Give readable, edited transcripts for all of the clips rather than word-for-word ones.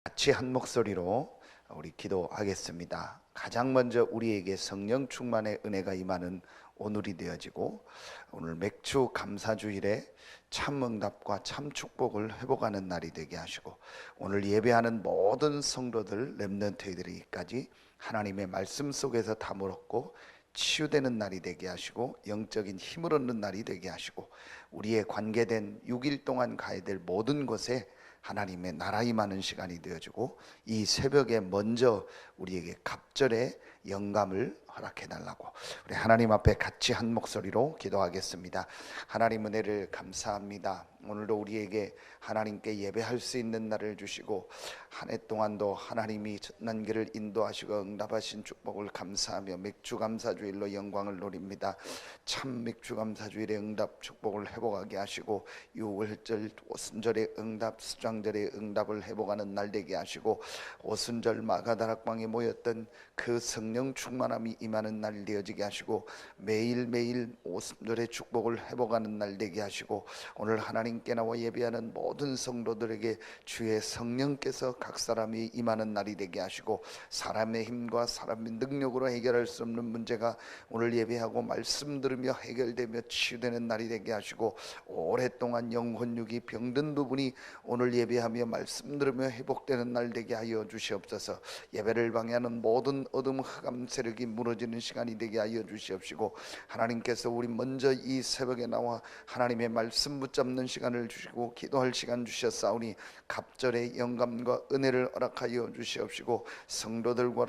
같이 한 목소리로 우리 기도하겠습니다. 가장 먼저 우리에게 성령 충만의 은혜가 임하는 오늘이 되어지고, 오늘 맥주 감사주일에 참 응답과 참 축복을 회복하는 날이 되게 하시고, 오늘 예배하는 모든 성도들 렘넌트들에게까지 하나님의 말씀 속에서 담을 얻고 치유되는 날이 되게 하시고, 영적인 힘을 얻는 날이 되게 하시고, 우리의 관계된 6일 동안 가야 될 모든 곳에 하나님의 나라 임하는 시간이 되어지고, 이 새벽에 먼저 우리에게 갑절의 영감을 허락해 달라고 우리 하나님 앞에 같이 한 목소리로 기도하겠습니다. 하나님, 은혜를 감사합니다. 오늘도 우리에게 하나님께 예배할 수 있는 날을 주시고, 한 해 동안도 하나님이 전난 길을 인도하시고 응답하신 축복을 감사하며 맥주 감사주일로 영광을 노립니다. 참 맥주 감사주일의 응답 축복을 회복하게 하시고, 유월절 오순절의 응답, 수장절의 응답을 회복하는 날 되게 하시고, 오순절 마가다락방에 모였던 그 성령 충만함이 임하는 날 되어지게 하시고, 매일매일 오순절의 축복을 회복하는 날 되게 하시고, 오늘 하나님께 나와 예배하는 모든 성도들에게 주의 성령께서 각 사람이 임하는 날이 되게 하시고, 사람의 힘과 사람의 능력으로 해결할 수 없는 문제가 오늘 예배하고 말씀 들으며 해결되며 치유되는 날이 되게 하시고, 오랫동안 영혼육이 병든 부분이 오늘 예배하며 말씀 들으며 회복되는 날 되게 하여 주시옵소서. 예배를 방해하는 모든 어둠 흑암 세력이 무너지는 시간이 되게 하여 주시옵시고, 하나님께서 우리 먼저 이 새벽에 나와 하나님의 말씀 붙잡는 시간을 주시고 기도할 시간 주셨사오니, 갑절의 영감과 은혜를 허락하여 주시옵시고, 성도들과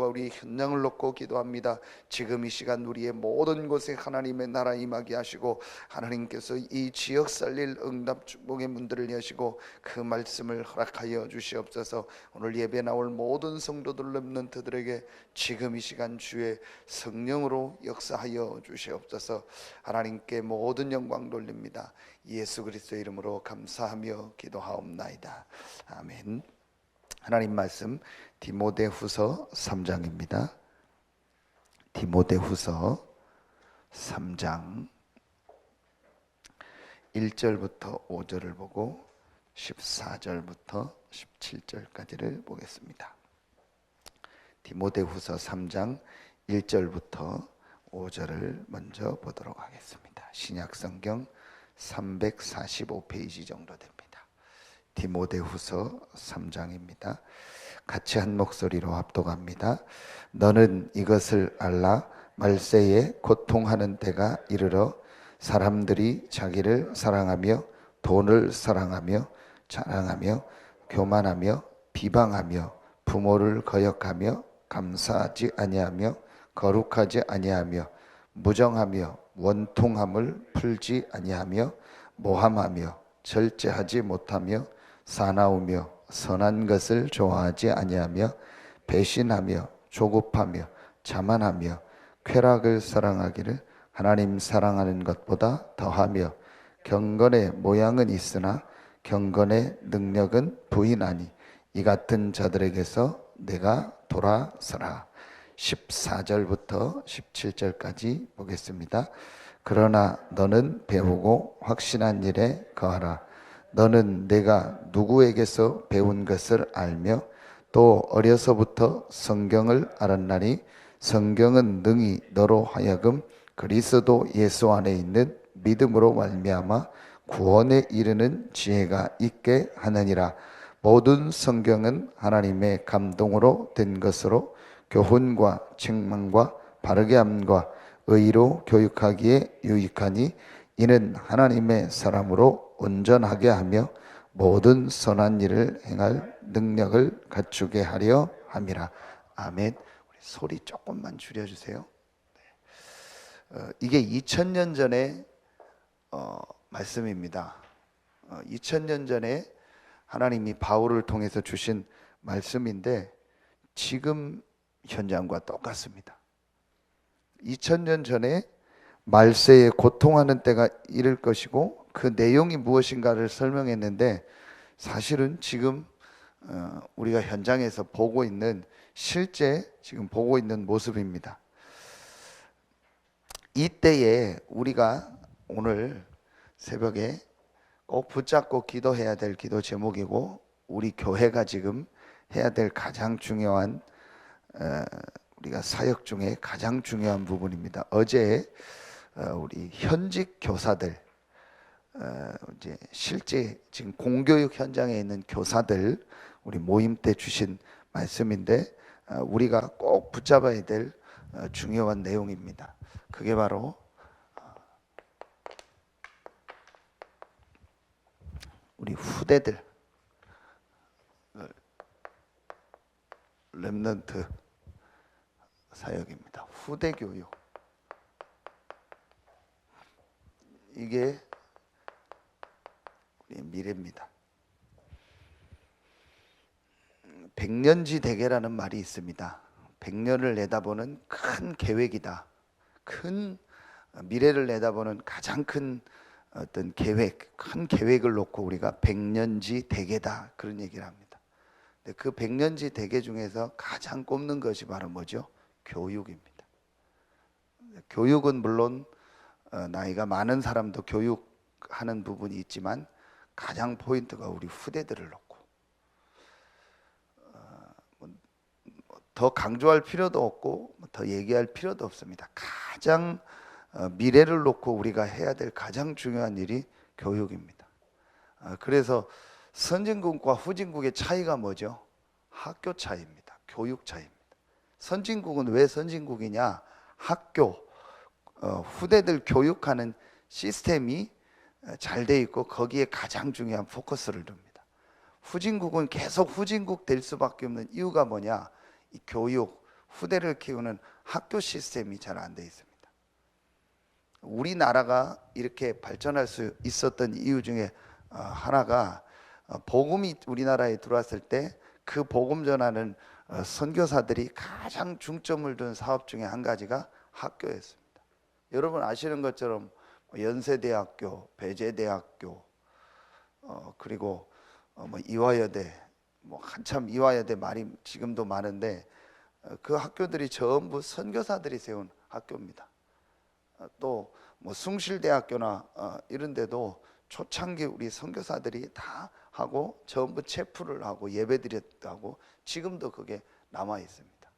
우리 현장을 놓고 기도합니다. 지금 이 시간 우리의 모든 곳에 하나님의 나라 임하게 하시고, 하나님께서 이 지역 살릴 응답 축복의 문들을 여시고 그 말씀을 허락하여 주시옵소서. 오늘 예배 나올 모든 성도들 렘넌트들에게 지금 이 시간 주의 성령으로 역사하여 주시옵소서. 하나님께 모든 영광 돌립니다. 예수 그리스도의 이름으로 감사하며 기도하옵나이다. 아멘. 하나님 말씀 디모데후서 3장입니다. 디모데후서 3장 1절부터 5절을 보고 14절부터 17절까지를 보겠습니다. 디모데후서 3장 1절부터 5절을 먼저 보도록 하겠습니다. 신약성경 345페이지 정도 됩니다. 디모데후서 3장입니다. 같이 한 목소리로 합독합니다. 너는 이것을 알라. 말세에 고통하는 때가 이르러 사람들이 자기를 사랑하며 돈을 사랑하며 자랑하며 교만하며 비방하며 부모를 거역하며 감사하지 아니하며 거룩하지 아니하며 무정하며 원통함을 풀지 아니하며 모함하며 절제하지 못하며 사나우며 선한 것을 좋아하지 아니하며 배신하며 조급하며 자만하며 쾌락을 사랑하기를 하나님 사랑하는 것보다 더하며 경건의 모양은 있으나 경건의 능력은 부인하니 이 같은 자들에게서 내가 돌아서라. 14절부터 17절까지 보겠습니다. 그러나 너는 배우고 확신한 일에 거하라. 너는 내가 누구에게서 배운 것을 알며 또 어려서부터 성경을 알았나니 성경은 능히 너로 하여금 그리스도 예수 안에 있는 믿음으로 말미암아 구원에 이르는 지혜가 있게 하느니라. 모든 성경은 하나님의 감동으로 된 것으로 교훈과 책망과 바르게 함과 의로 교육하기에 유익하니 이는 하나님의 사람으로 온전하게 하며 모든 선한 일을 행할 능력을 갖추게 하려 함이라. 아멘. 우리 소리 조금만 줄여주세요. 이게 2000년 전의 말씀입니다. 2000년 전에 하나님이 바울을 통해서 주신 말씀인데 지금 현장과 똑같습니다. 2000년 전에 말세에 고통하는 때가 이를 것이고 그 내용이 무엇인가를 설명했는데, 사실은 지금 우리가 현장에서 보고 있는, 실제 지금 보고 있는 모습입니다. 이때에 우리가 오늘 새벽에 꼭 붙잡고 기도해야 될 기도 제목이고, 우리 교회가 지금 해야 될 가장 중요한 우리가 사역 중에 가장 중요한 부분입니다. 어제 우리 현직 교사들 이제 실제 지금 공교육 현장에 있는 교사들 우리 모임 때 주신 말씀인데 우리가 꼭 붙잡아야 될 중요한 내용입니다. 그게 바로 우리 후대들 렘넌트 사역입니다. 후대 교육. 이게 우리의 미래입니다. 백년지 대계라는 말이 있습니다. 100년을 내다보는 큰 계획이다. 큰 미래를 내다보는 가장 큰 어떤 계획, 큰 계획을 놓고 우리가 백년지 대계다 그런 얘기를 합니다. 근데 그 백년지 대계 중에서 가장 꼽는 것이 바로 뭐죠? 교육입니다. 교육은 물론 나이가 많은 사람도 교육하는 부분이 있지만 가장 포인트가 우리 후대들을 놓고 더 강조할 필요도 없고 더 얘기할 필요도 없습니다. 가장 미래를 놓고 우리가 해야 될 가장 중요한 일이 교육입니다. 그래서 선진국과 후진국의 차이가 뭐죠? 학교 차이입니다. 교육 차이입니다. 선진국은 왜 선진국이냐? 학교, 후대들 교육하는 시스템이 잘 돼 있고 거기에 가장 중요한 포커스를 둡니다. 후진국은 계속 후진국 될 수밖에 없는 이유가 뭐냐? 이 교육, 후대를 키우는 학교 시스템이 잘 안 돼 있습니다. 우리나라가 이렇게 발전할 수 있었던 이유 중에 하나가 복음이 우리나라에 들어왔을 때 그 복음 전하는 선교사들이 가장 중점을 둔 사업 중에 한 가지가 학교였습니다. 여러분 아시는 것처럼 연세대학교, 배재대학교, 그리고 이화여대, 한참 이화여대 말이 지금도 많은데 그 학교들이 전부 선교사들이 세운 학교입니다. 또 숭실대학교나 이런 데도 초창기 우리 선교사들이 다 하고 전부 체프를 하고 예배드렸다고 지금도 그게 남아 있습니다.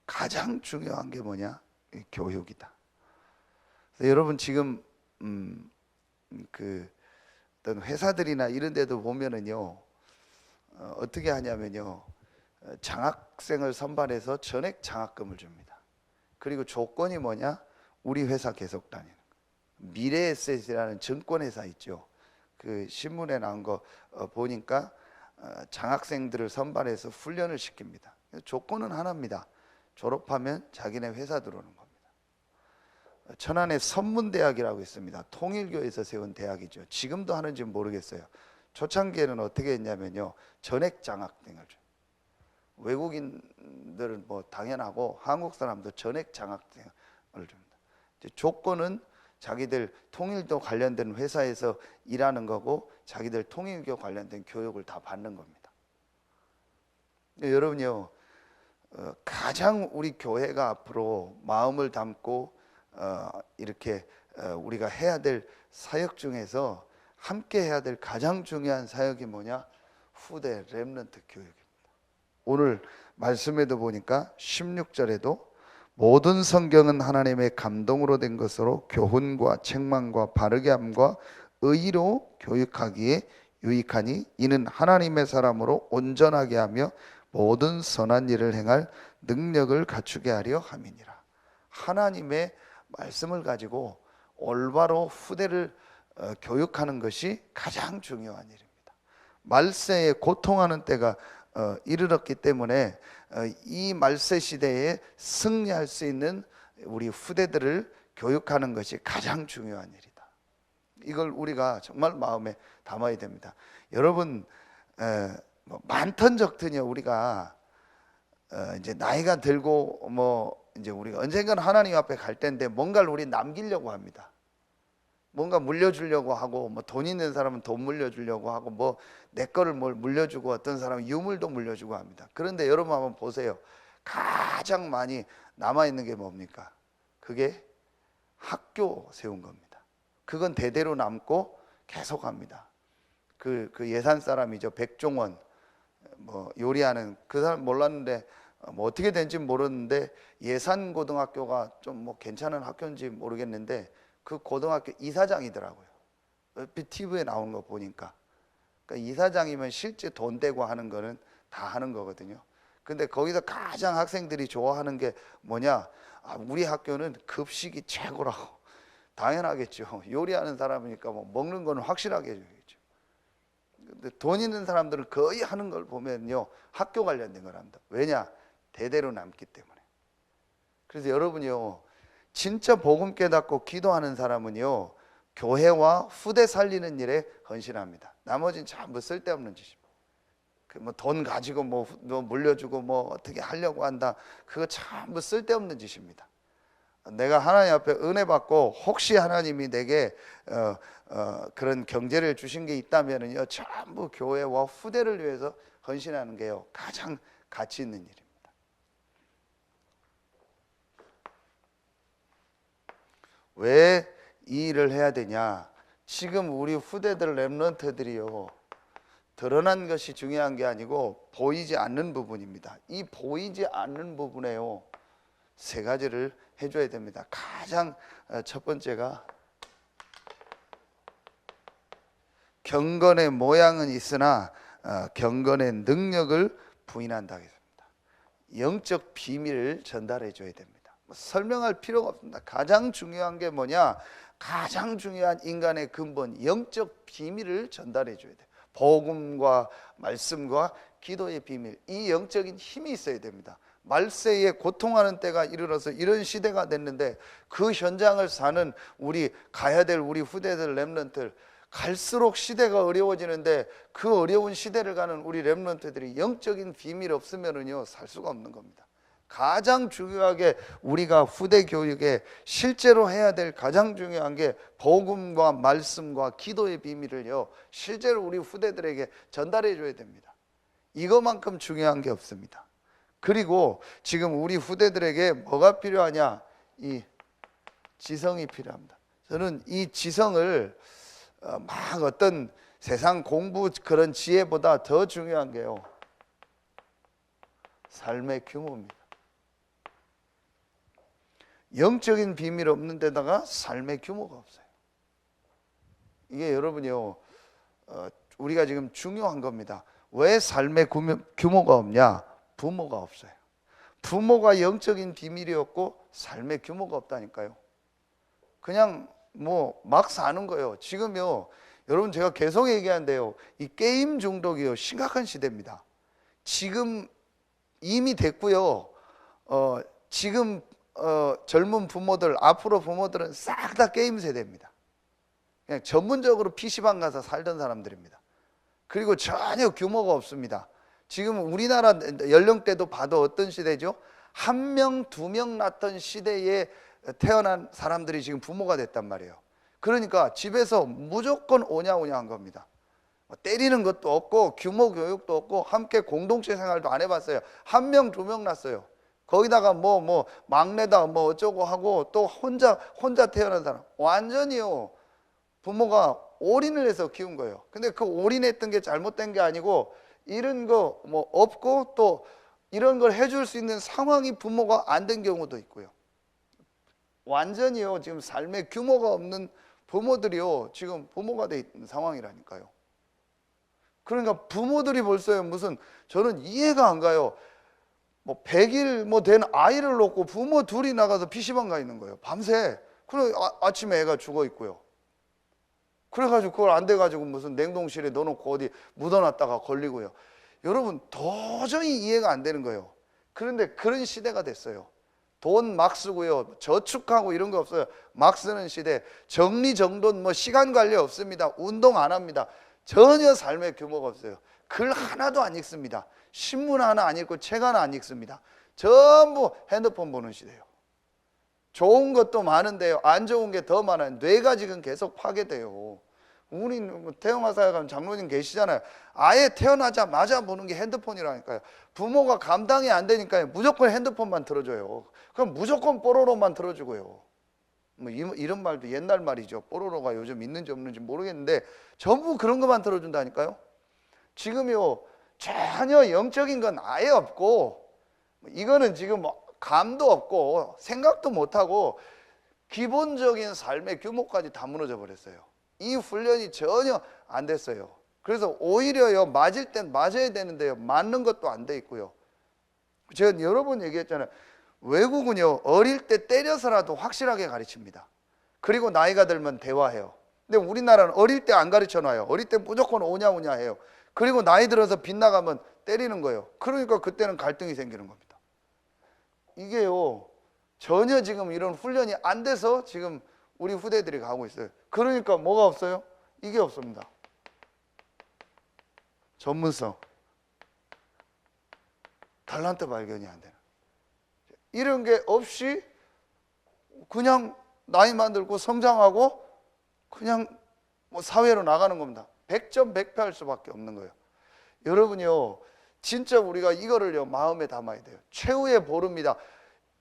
가장 중요한 게 뭐냐? 교육이다. 여러분 지금 그 어떤 회사들이나 이런 데도 보면은요 어떻게 하냐면요 장학생을 선발해서 전액 장학금을 줍니다. 그리고 조건이 뭐냐? 우리 회사 계속 다니는 거. 미래에셋이라는 증권회사 있죠. 그 신문에 나온 거 보니까 장학생들을 선발해서 훈련을 시킵니다. 조건은 하나입니다. 졸업하면 자기네 회사 들어오는 겁니다. 천안에 선문대학이라고 있습니다. 통일교에서 세운 대학이죠. 지금도 하는지 모르겠어요. 초창기에는 어떻게 했냐면요 전액 장학생을 줘요. 외국인들은 당연하고 한국 사람도 전액 장학생을 줍니다. 조건은 자기들 통일교 관련된 회사에서 일하는 거고 자기들 통일교 관련된 교육을 다 받는 겁니다. 여러분요 가장 우리 교회가 앞으로 마음을 담고 이렇게 우리가 해야 될 사역 중에서 함께 해야 될 가장 중요한 사역이 뭐냐? 후대 렘넌트 교육입니다. 오늘 말씀에도 보니까 16절에도 모든 성경은 하나님의 감동으로 된 것으로 교훈과 책망과 바르게 함과 의로 교육하기에 유익하니 이는 하나님의 사람으로 온전하게 하며 모든 선한 일을 행할 능력을 갖추게 하려 함이니라. 하나님의 말씀을 가지고 올바로 후대를 교육하는 것이 가장 중요한 일입니다. 말세에 고통하는 때가 이르렀기 때문에 이 말세 시대에 승리할 수 있는 우리 후대들을 교육하는 것이 가장 중요한 일이다. 이걸 우리가 정말 마음에 담아야 됩니다. 여러분 많든 적든요 우리가 이제 나이가 들고 이제 우리가 언젠가는 하나님 앞에 갈 텐데 뭔가를 우리 남기려고 합니다. 뭔가 물려주려고 하고 돈 있는 사람은 돈 물려주려고 하고 내 거를 뭘 물려주고 어떤 사람은 유물도 물려주고 합니다. 그런데 여러분 한번 보세요. 가장 많이 남아있는 게 뭡니까? 그게 학교 세운 겁니다. 그건 대대로 남고 계속합니다. 그 예산 사람이죠. 백종원, 뭐 요리하는 그 사람 몰랐는데 뭐 어떻게 된지 모르는데 예산 고등학교가 좀 뭐 괜찮은 학교인지 모르겠는데 그 고등학교 이사장이더라고요. TV에 나오는 거 보니까. 그러니까 이사장이면 실제 돈 대고 하는 거는 다 하는 거거든요. 근데 거기서 가장 학생들이 좋아하는 게 뭐냐? 우리 학교는 급식이 최고라고. 당연하겠죠. 요리하는 사람이니까 뭐 먹는 거는 확실하게 해줘야죠. 근데 돈 있는 사람들은 거의 하는 걸 보면요, 학교 관련된 거랍니다. 왜냐? 대대로 남기 때문에. 그래서 여러분이요, 진짜 복음 깨닫고 기도하는 사람은요, 교회와 후대 살리는 일에 헌신합니다. 나머지는 전부 쓸데없는 짓입니다. 뭐 돈 가지고 뭐 물려주고 뭐 어떻게 하려고 한다, 그거 전부 쓸데없는 짓입니다. 내가 하나님 앞에 은혜 받고 혹시 하나님이 내게 그런 경제를 주신 게 있다면은요, 전부 교회와 후대를 위해서 헌신하는 게요, 가장 가치 있는 일입니다. 왜 이 일을 해야 되냐? 지금 우리 후대들 렘넌트들이요, 드러난 것이 중요한 게 아니고 보이지 않는 부분입니다. 이 보이지 않는 부분에요, 세 가지를 해줘야 됩니다. 가장 첫 번째가 경건의 모양은 있으나 경건의 능력을 부인한다 하겠습니다. 영적 비밀을 전달해 줘야 됩니다. 설명할 필요가 없습니다. 가장 중요한 게 뭐냐? 가장 중요한 인간의 근본, 영적 비밀을 전달해 줘야 돼요. 복음과 말씀과 기도의 비밀, 이 영적인 힘이 있어야 됩니다. 말세에 고통하는 때가 이르러서 이런 시대가 됐는데 그 현장을 사는 우리, 가야 될 우리 후대들 렘넌트들, 갈수록 시대가 어려워지는데 그 어려운 시대를 가는 우리 렘넌트들이 영적인 비밀 없으면은요, 살 수가 없는 겁니다. 가장 중요하게 우리가 후대 교육에 실제로 해야 될 가장 중요한 게 복음과 말씀과 기도의 비밀을요, 실제로 우리 후대들에게 전달해 줘야 됩니다. 이것만큼 중요한 게 없습니다. 그리고 지금 우리 후대들에게 뭐가 필요하냐? 이 지성이 필요합니다. 저는 이 지성을 막 어떤 세상 공부 그런 지혜보다 더 중요한 게요, 삶의 규모입니다. 영적인 비밀 없는 데다가 삶의 규모가 없어요. 이게 여러분이요, 우리가 지금 중요한 겁니다. 왜 삶의 규모가 없냐? 부모가 없어요. 부모가 영적인 비밀이 없고 삶의 규모가 없다니까요. 그냥 뭐 막 사는 거예요. 지금요, 여러분 제가 계속 얘기하는데요, 이 게임 중독이요, 심각한 시대입니다. 지금 이미 됐고요. 지금 젊은 부모들, 앞으로 부모들은 싹 다 게임 세대입니다. 그냥 전문적으로 PC방 가서 살던 사람들입니다. 그리고 전혀 규모가 없습니다. 지금 우리나라 연령대도 봐도 어떤 시대죠? 1명, 2명 낳던 시대에 태어난 사람들이 지금 부모가 됐단 말이에요. 그러니까 집에서 무조건 오냐오냐 한 겁니다. 때리는 것도 없고 규모 교육도 없고 함께 공동체 생활도 안 해봤어요. 1명, 2명 낳았어요. 거기다가 뭐 막내다 뭐 어쩌고 하고 또 혼자 태어난 사람, 완전히요 부모가 올인을 해서 키운 거예요. 근데 그 올인했던 게 잘못된 게 아니고 이런 거 뭐 없고 또 이런 걸 해줄 수 있는 상황이 부모가 안 된 경우도 있고요. 완전히요 지금 삶의 규모가 없는 부모들이요 지금 부모가 돼 있는 상황이라니까요. 그러니까 부모들이 벌써요, 무슨, 저는 이해가 안 가요. 뭐 100일 뭐 된 아이를 놓고 부모 둘이 나가서 PC방 가 있는 거예요, 밤새. 그래 아침에 애가 죽어 있고요. 그래가지고 그걸 안 돼가지고 무슨 냉동실에 넣어놓고 어디 묻어놨다가 걸리고요. 여러분 도저히 이해가 안 되는 거예요. 그런데 그런 시대가 됐어요. 돈 막 쓰고요, 저축하고 이런 거 없어요. 막 쓰는 시대. 정리정돈 뭐 시간 관리 없습니다. 운동 안 합니다. 전혀 삶의 규모가 없어요. 글 하나도 안 읽습니다. 신문 하나 안 읽고 책 하나 안 읽습니다. 전부 핸드폰 보는 시대예요. 좋은 것도 많은데요, 안 좋은 게 더 많아요. 뇌가 지금 계속 파괴돼요. 우리 태영화사에 가면 장로님 계시잖아요. 아예 태어나자마자 보는 게 핸드폰이라니까요. 부모가 감당이 안 되니까요, 무조건 핸드폰만 들어줘요. 그럼 무조건 뽀로로만 들어주고요. 뭐 이런 말도 옛날 말이죠. 뽀로로가 요즘 있는지 없는지 모르겠는데 전부 그런 것만 들어준다니까요. 지금요 전혀 영적인 건 아예 없고, 이거는 지금 감도 없고 생각도 못하고 기본적인 삶의 규모까지 다 무너져 버렸어요. 이 훈련이 전혀 안 됐어요. 그래서 오히려요 맞을 땐 맞아야 되는데요 맞는 것도 안 돼 있고요. 제가 여러 번 얘기했잖아요. 외국은요 어릴 때 때려서라도 확실하게 가르칩니다. 그리고 나이가 들면 대화해요. 근데 우리나라는 어릴 때 안 가르쳐 놔요. 어릴 때 무조건 오냐 오냐 해요. 그리고 나이 들어서 빗나가면 때리는 거예요. 그러니까 그때는 갈등이 생기는 겁니다. 이게요 전혀 지금 이런 훈련이 안 돼서 지금 우리 후대들이 가고 있어요. 그러니까 뭐가 없어요? 이게 없습니다. 전문성, 탤런트 발견이 안 되는, 이런 게 없이 그냥 나이만 들고 성장하고 그냥 뭐 사회로 나가는 겁니다. 100점 100패 할 수밖에 없는 거예요. 여러분요 진짜 우리가 이거를요 마음에 담아야 돼요. 최후의 보루입니다.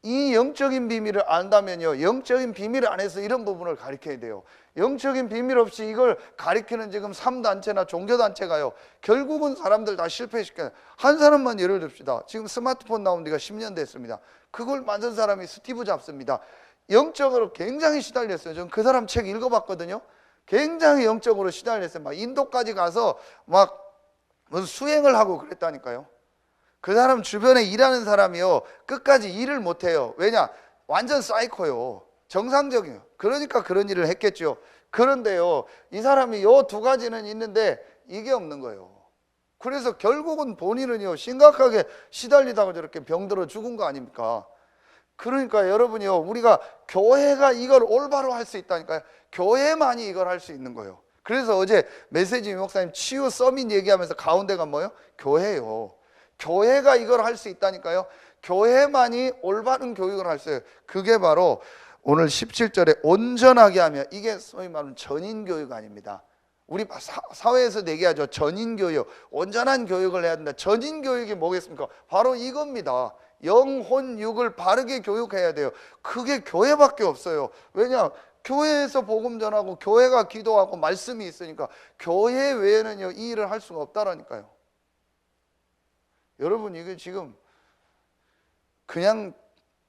이 영적인 비밀을 안다면요 영적인 비밀 안에서 이런 부분을 가르쳐야 돼요. 영적인 비밀 없이 이걸 가르치는 지금 3단체나 종교단체가요 결국은 사람들 다 실패시켜요. 한 사람만 예를 듭시다. 지금 스마트폰 나온 지가 10년 됐습니다. 그걸 만든 사람이 스티브 잡스입니다. 영적으로 굉장히 시달렸어요. 저는 그 사람 책 읽어봤거든요. 굉장히 영적으로 시달렸어요. 막 인도까지 가서 막 무슨 수행을 하고 그랬다니까요. 그 사람 주변에 일하는 사람이요 끝까지 일을 못해요. 왜냐? 완전 사이코요. 정상적이에요. 그러니까 그런 일을 했겠죠. 그런데요 이 사람이 요 두 가지는 있는데 이게 없는 거예요. 그래서 결국은 본인은요 심각하게 시달리다가 저렇게 병들어 죽은 거 아닙니까? 그러니까 여러분이요 우리가 교회가 이걸 올바로 할 수 있다니까요. 교회만이 이걸 할 수 있는 거예요. 그래서 어제 메시지 목사님 치유 서밋 얘기하면서 가운데가 뭐예요? 교회요. 교회가 이걸 할 수 있다니까요. 교회만이 올바른 교육을 할 수 있어요. 그게 바로 오늘 17절에 온전하게 하며, 이게 소위 말하는 전인교육 아닙니다. 우리 사회에서 얘기하죠. 전인교육, 온전한 교육을 해야 된다. 전인교육이 뭐겠습니까? 바로 이겁니다. 영혼 육을 바르게 교육해야 돼요. 그게 교회밖에 없어요. 왜냐? 교회에서 복음 전하고 교회가 기도하고 말씀이 있으니까 교회 외에는요 이 일을 할 수가 없다라니까요. 여러분 이게 지금 그냥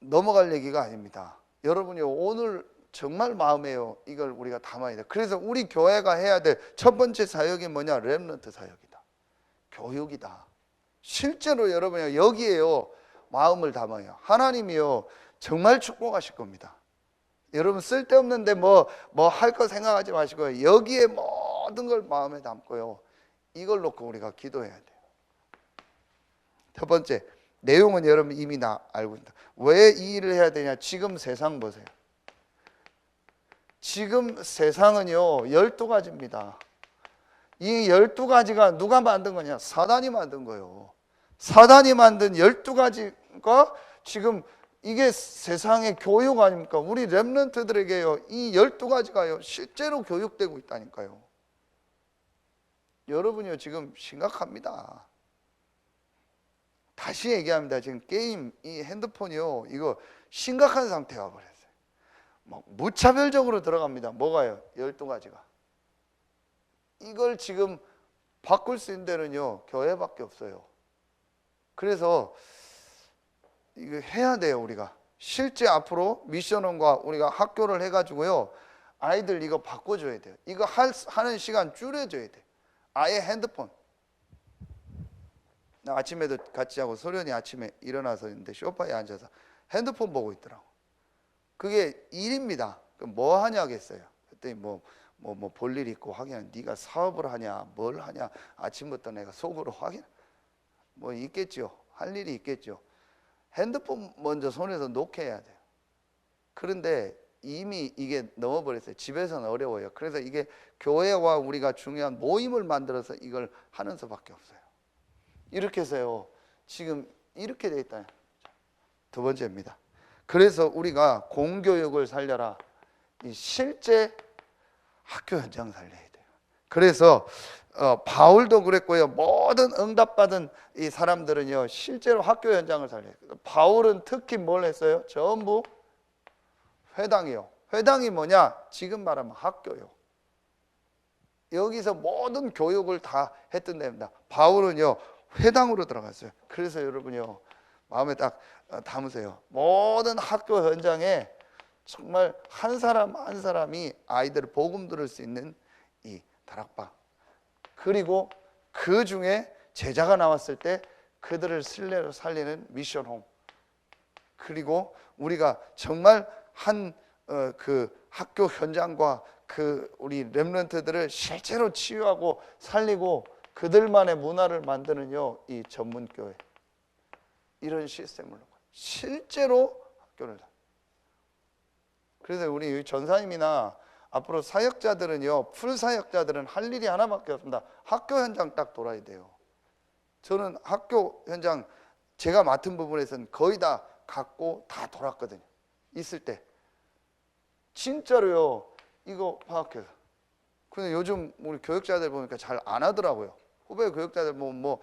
넘어갈 얘기가 아닙니다. 여러분이 오늘 정말 마음에요 이걸 우리가 담아야 돼. 그래서 우리 교회가 해야 될 첫 번째 사역이 뭐냐? 렘넌트 사역이다. 교육이다. 실제로 여러분이 여기에요 마음을 담아요. 하나님이요 정말 축복하실 겁니다. 여러분 쓸데없는데 뭐 할 거 생각하지 마시고요. 여기에 모든 걸 마음에 담고요. 이걸 놓고 우리가 기도해야 돼요. 첫 번째 내용은 여러분 이미 알고 있다. 왜 이 일을 해야 되냐? 지금 세상 보세요. 지금 세상은요 12가지입니다. 이 12가지가 누가 만든 거냐? 사단이 만든 거예요. 사단이 만든 12가지가 지금 이게 세상의 교육 아닙니까? 우리 렘넌트들에게요 이 12가지가요 실제로 교육되고 있다니까요. 여러분이요 지금 심각합니다. 다시 얘기합니다. 지금 게임, 이 핸드폰이요 이거 심각한 상태가 버렸어요. 막 무차별적으로 들어갑니다. 뭐가요? 12가지가. 이걸 지금 바꿀 수 있는 데는요 교회밖에 없어요. 그래서 이거 해야 돼요. 우리가 실제 앞으로 미션원과 우리가 학교를 해가지고요 아이들 이거 바꿔줘야 돼요. 이거 하는 시간 줄여줘야 돼요. 아예 핸드폰. 나 아침에도 같이 하고 소련이 아침에 일어나서 있는데 소파에 앉아서 핸드폰 보고 있더라고. 그게 일입니다. 그럼 뭐 하냐겠어요. 그랬더니 뭐 볼 일 있고 하긴 네가 사업을 하냐 뭘 하냐 아침부터 내가 속으로 확인 뭐 있겠죠. 할 일이 있겠죠. 핸드폰 먼저 손에서 놓게 해야 돼요. 그런데 이미 이게 넘어버렸어요. 집에서는 어려워요. 그래서 이게 교회와 우리가 중요한 모임을 만들어서 이걸 하는 수밖에 없어요. 이렇게 해서요 지금 이렇게 돼 있다. 두 번째입니다. 그래서 우리가 공교육을 살려라. 이 실제 학교 현장 살려야 돼요. 그래서 바울도 그랬고요. 모든 응답받은 이 사람들은요 실제로 학교 현장을 살려요. 바울은 특히 뭘 했어요? 전부 회당이요. 회당이 뭐냐? 지금 말하면 학교요. 여기서 모든 교육을 다 했던 데입니다. 바울은요 회당으로 들어갔어요. 그래서 여러분요 마음에 딱 담으세요. 모든 학교 현장에 정말 한 사람 한 사람이 아이들을 복음 들을 수 있는 이 다락방, 그리고 그 중에 제자가 나왔을 때 그들을 신뢰로 살리는 미션홈, 그리고 우리가 정말 한 그 학교 현장과 그 우리 렘넌트들을 실제로 치유하고 살리고 그들만의 문화를 만드는요 이 전문교회, 이런 시스템을 실제로 학교를. 그래서 우리 전사님이나 앞으로 사역자들은요, 풀 사역자들은 할 일이 하나밖에 없습니다. 학교 현장 딱 돌아야 돼요. 저는 학교 현장 제가 맡은 부분에서는 거의 다 갖고 다 돌았거든요. 있을 때 진짜로요 이거 파악해서. 근데 요즘 우리 교육자들 보니까 잘 안 하더라고요. 후배 교육자들 뭐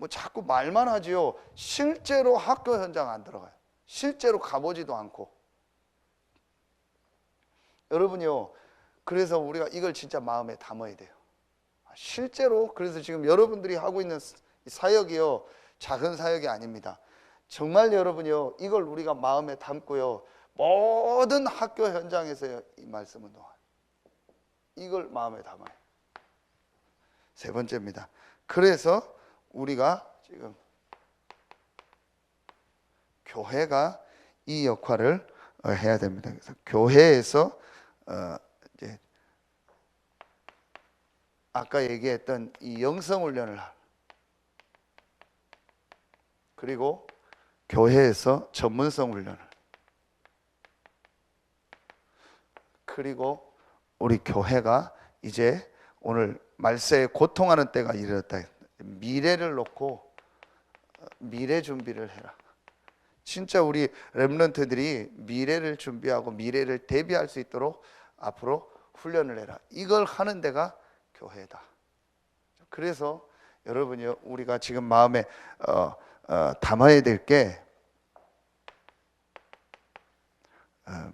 자꾸 말만 하지요. 실제로 학교 현장 안 들어가요. 실제로 가보지도 않고. 여러분요, 그래서 우리가 이걸 진짜 마음에 담아야 돼요. 실제로. 그래서 지금 여러분들이 하고 있는 사역이요 작은 사역이 아닙니다. 정말 여러분이요 이걸 우리가 마음에 담고요 모든 학교 현장에서 이 말씀을 놓아요. 이걸 마음에 담아요. 세 번째입니다. 그래서 우리가 지금 교회가 이 역할을 해야 됩니다. 그래서 교회에서 이제 아까 얘기했던 이 영성 훈련을 그리고 교회에서 전문성 훈련을, 그리고 우리 교회가 이제 오늘 말세에 고통하는 때가 이르렀다. 미래를 놓고 미래 준비를 해라. 진짜 우리 렘넌트들이 미래를 준비하고 미래를 대비할 수 있도록 앞으로 훈련을 해라. 이걸 하는 데가 교회다. 그래서 여러분이 우리가 지금 마음에 담아야 될 게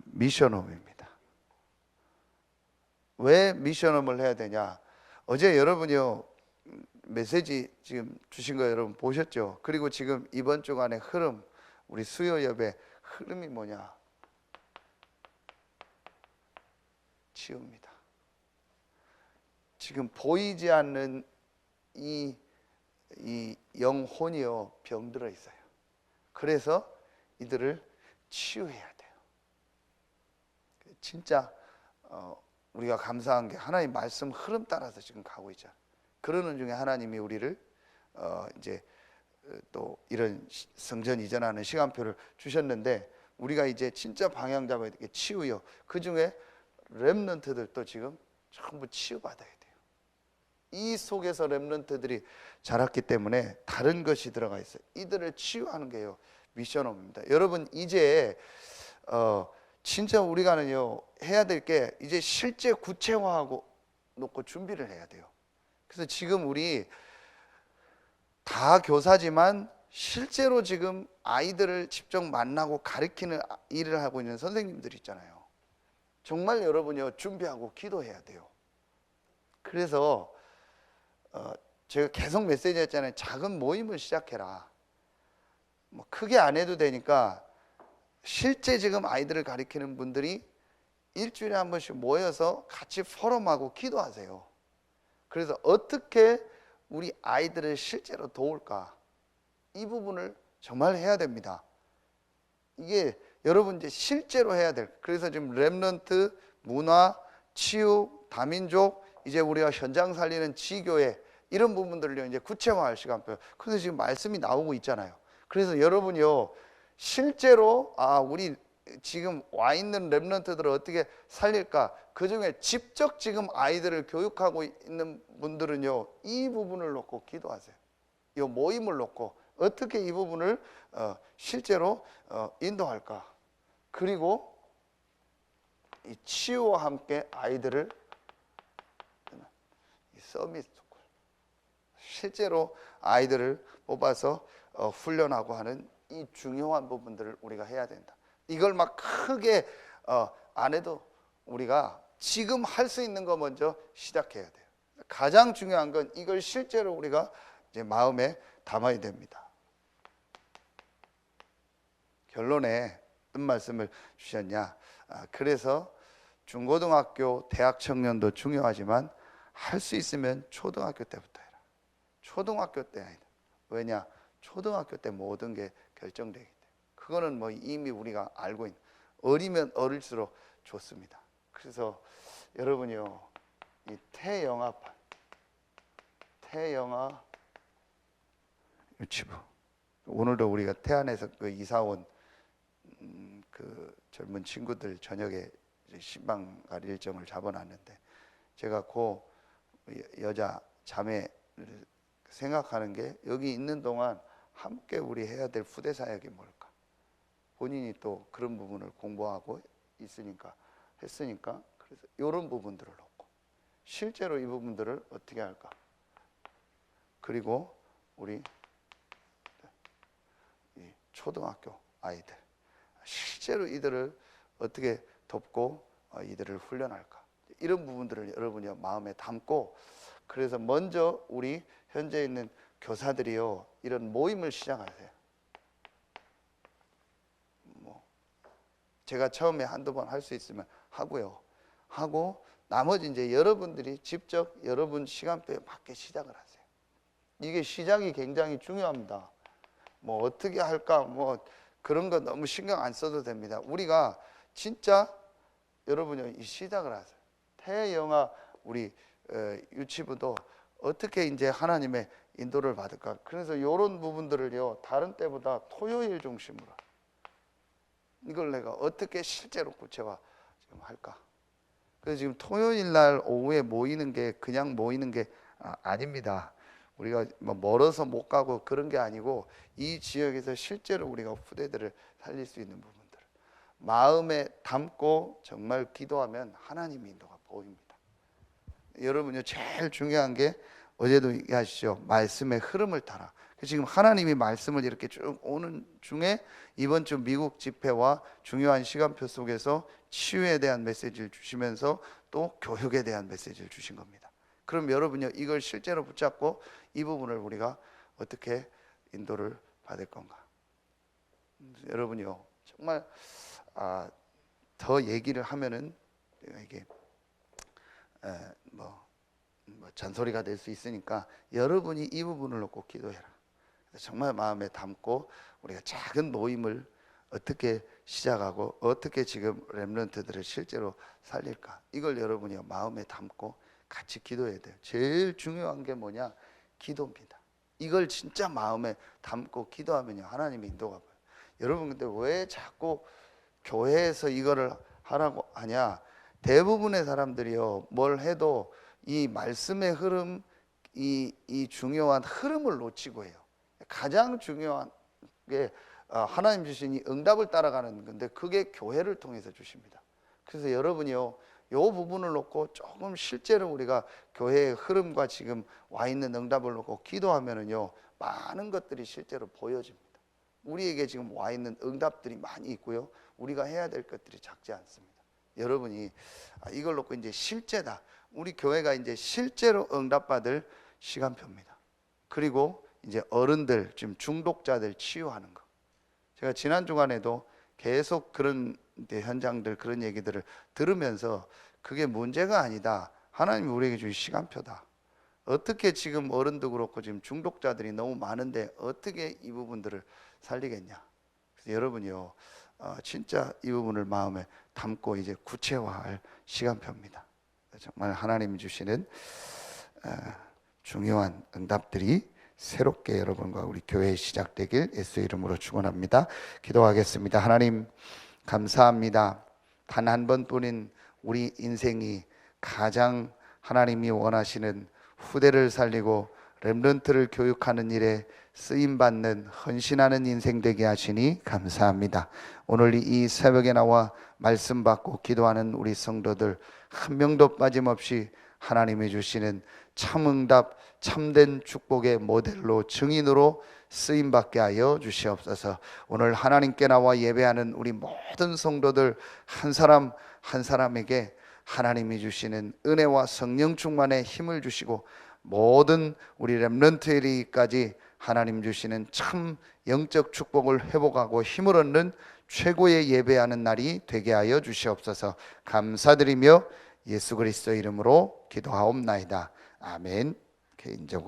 미션홈입니다. 왜 미션홈을 해야 되냐? 어제 여러분이요 메시지 지금 주신 거 여러분 보셨죠? 그리고 지금 이번 주간의 흐름, 우리 수요 예배 흐름이 뭐냐? 치유입니다. 지금 보이지 않는 이 영혼이요 병들어 있어요. 그래서 이들을 치유해야 돼요. 진짜 우리가 감사한 게 하나님 말씀 흐름 따라서 지금 가고 있잖아요. 그러는 중에 하나님이 우리를 이제 또 이런 성전 이전하는 시간표를 주셨는데, 우리가 이제 진짜 방향 잡아야 될 게 치유요. 그 중에 렘넌트들도 지금 전부 치유받아야 돼요. 이 속에서 렘넌트들이 자랐기 때문에 다른 것이 들어가 있어요. 이들을 치유하는 게요 미션홈입니다. 여러분 이제 진짜 우리가는요 해야 될 게 이제 실제 구체화하고 놓고 준비를 해야 돼요. 그래서 지금 우리 다 교사지만 실제로 지금 아이들을 직접 만나고 가르치는 일을 하고 있는 선생님들 있잖아요. 정말 여러분이요 준비하고 기도해야 돼요. 그래서 제가 계속 메시지 했잖아요. 작은 모임을 시작해라. 뭐 크게 안 해도 되니까 실제 지금 아이들을 가르치는 분들이 일주일에 한 번씩 모여서 같이 포럼하고 기도하세요. 그래서 어떻게 우리 아이들을 실제로 도울까? 이 부분을 정말 해야 됩니다. 이게 여러분 이제 실제로 해야 될. 그래서 지금 렘넌트, 문화, 치유, 다민족, 이제 우리가 현장 살리는 지교회 이런 부분들을 이제 구체화할 시간표. 그래서 지금 말씀이 나오고 있잖아요. 그래서 여러분이요 실제로 우리 지금 와 있는 렘넌트들을 어떻게 살릴까? 그 중에 직접 지금 아이들을 교육하고 있는 분들은요 이 부분을 놓고 기도하세요. 이 모임을 놓고 어떻게 이 부분을 실제로 인도할까? 그리고 이 치유와 함께 아이들을 이 서밋 스쿨 실제로 아이들을 뽑아서 훈련하고 하는 이 중요한 부분들을 우리가 해야 된다. 이걸 막 크게 안 해도 우리가 지금 할 수 있는 거 먼저 시작해야 돼요. 가장 중요한 건 이걸 실제로 우리가 이제 마음에 담아야 됩니다. 결론에 어떤 말씀을 주셨냐? 그래서 중고등학교, 대학 청년도 중요하지만 할 수 있으면 초등학교 때부터 해라. 초등학교 때 아니다. 왜냐? 초등학교 때 모든 게 결정되기 때문에. 그거는 뭐 이미 우리가 알고 있는, 어리면 어릴수록 좋습니다. 그래서 여러분이요, 이 태영아판, 태영아 유치부, 오늘도 우리가 태안에서 그 이사 온 그 젊은 친구들 저녁에 신방 갈 일정을 잡아놨는데, 제가 그 여자 자매를 생각하는 게, 여기 있는 동안 함께 우리 해야 될 후대 사역이 뭘까? 본인이 또 그런 부분을 공부하고 했으니까 그래서 이런 부분들을 놓고 실제로 이 부분들을 어떻게 할까? 그리고 우리 이 초등학교 아이들, 실제로 이들을 어떻게 돕고 이들을 훈련할까? 이런 부분들을 여러분이 마음에 담고, 그래서 먼저 우리 현재 있는 교사들이요, 이런 모임을 시작하세요. 뭐 제가 처음에 한두 번 할 수 있으면 하고요. 하고 나머지 이제 여러분들이 직접 여러분 시간표에 맞게 시작을 하세요. 이게 시작이 굉장히 중요합니다. 뭐 어떻게 할까, 뭐 그런 거 너무 신경 안 써도 됩니다. 우리가 진짜 여러분이 이 시작을 하세요. 태영아 우리 유치부도 어떻게 이제 하나님의 인도를 받을까? 그래서 이런 부분들을요, 다른 때보다 토요일 중심으로 이걸 내가 어떻게 실제로 구체화 지금 할까? 그래서 지금 토요일 날 오후에 모이는 게 그냥 모이는 게 아닙니다. 우리가 뭐 멀어서 못 가고 그런 게 아니고, 이 지역에서 실제로 우리가 후대들을 살릴 수 있는 부분들 마음에 담고 정말 기도하면 하나님의 인도가 보입니다. 여러분요, 제일 중요한 게 어제도 얘기하시죠. 말씀의 흐름을 따라. 지금 하나님이 말씀을 이렇게 쭉 오는 중에 이번 주 미국 집회와 중요한 시간표 속에서 치유에 대한 메시지를 주시면서 또 교육에 대한 메시지를 주신 겁니다. 그럼 여러분요, 이걸 실제로 붙잡고 이 부분을 우리가 어떻게 인도를 받을 건가? 여러분요, 정말 더 얘기를 하면은 이게 뭐 잔소리가 될 수 있으니까 여러분이 이 부분을 놓고 기도해라. 정말 마음에 담고 우리가 작은 모임을 어떻게 시작하고 어떻게 지금 렘넌트들을 실제로 살릴까, 이걸 여러분이 마음에 담고 같이 기도해야 돼요. 제일 중요한 게 뭐냐? 기도입니다. 이걸 진짜 마음에 담고 기도하면요, 하나님의 인도가 보여요. 여러분, 근데 왜 자꾸 교회에서 이거를 하라고 하냐? 대부분의 사람들이요, 뭘 해도 이 말씀의 흐름, 이 중요한 흐름을 놓치고 해요. 가장 중요한 게 하나님 주신 이 응답을 따라가는 건데, 그게 교회를 통해서 주십니다. 그래서 여러분이요, 요 부분을 놓고 조금 실제로 우리가 교회의 흐름과 지금 와 있는 응답을 놓고 기도하면은요, 많은 것들이 실제로 보여집니다. 우리에게 지금 와 있는 응답들이 많이 있고요, 우리가 해야 될 것들이 작지 않습니다. 여러분이 이걸 놓고 이제 실제다, 우리 교회가 이제 실제로 응답받을 시간표입니다. 그리고 이제 어른들, 지금 중독자들 치유하는 거, 제가 지난 주간에도 계속 그런 현장들, 그런 얘기들을 들으면서 그게 문제가 아니다, 하나님이 우리에게 주신 시간표다. 어떻게 지금 어른도 그렇고 지금 중독자들이 너무 많은데 어떻게 이 부분들을 살리겠냐. 그래서 여러분이요, 진짜 이 부분을 마음에 담고 이제 구체화할 시간표입니다. 정말 하나님이 주시는 중요한 응답들이 새롭게 여러분과 우리 교회에 시작되길 예수 이름으로 축원합니다. 기도하겠습니다. 하나님 감사합니다. 단 한 번뿐인 우리 인생이 가장 하나님이 원하시는 후대를 살리고 렘넌트를 교육하는 일에 쓰임받는 헌신하는 인생 되게 하시니 감사합니다. 오늘 이 새벽에 나와 말씀 받고 기도하는 우리 성도들 한 명도 빠짐없이 하나님이 주시는 참응답, 참된 축복의 모델로 증인으로 쓰임받게 하여 주시옵소서. 오늘 하나님께 나와 예배하는 우리 모든 성도들 한 사람 한 사람에게 하나님이 주시는 은혜와 성령 충만의 힘을 주시고 모든 우리 렘넌트에게까지 하나님 주시는 참 영적 축복을 회복하고 힘을 얻는 최고의 예배하는 날이 되게 하여 주시옵소서. 감사드리며 예수 그리스도 이름으로 기도하옵나이다. 아멘. 개인적으로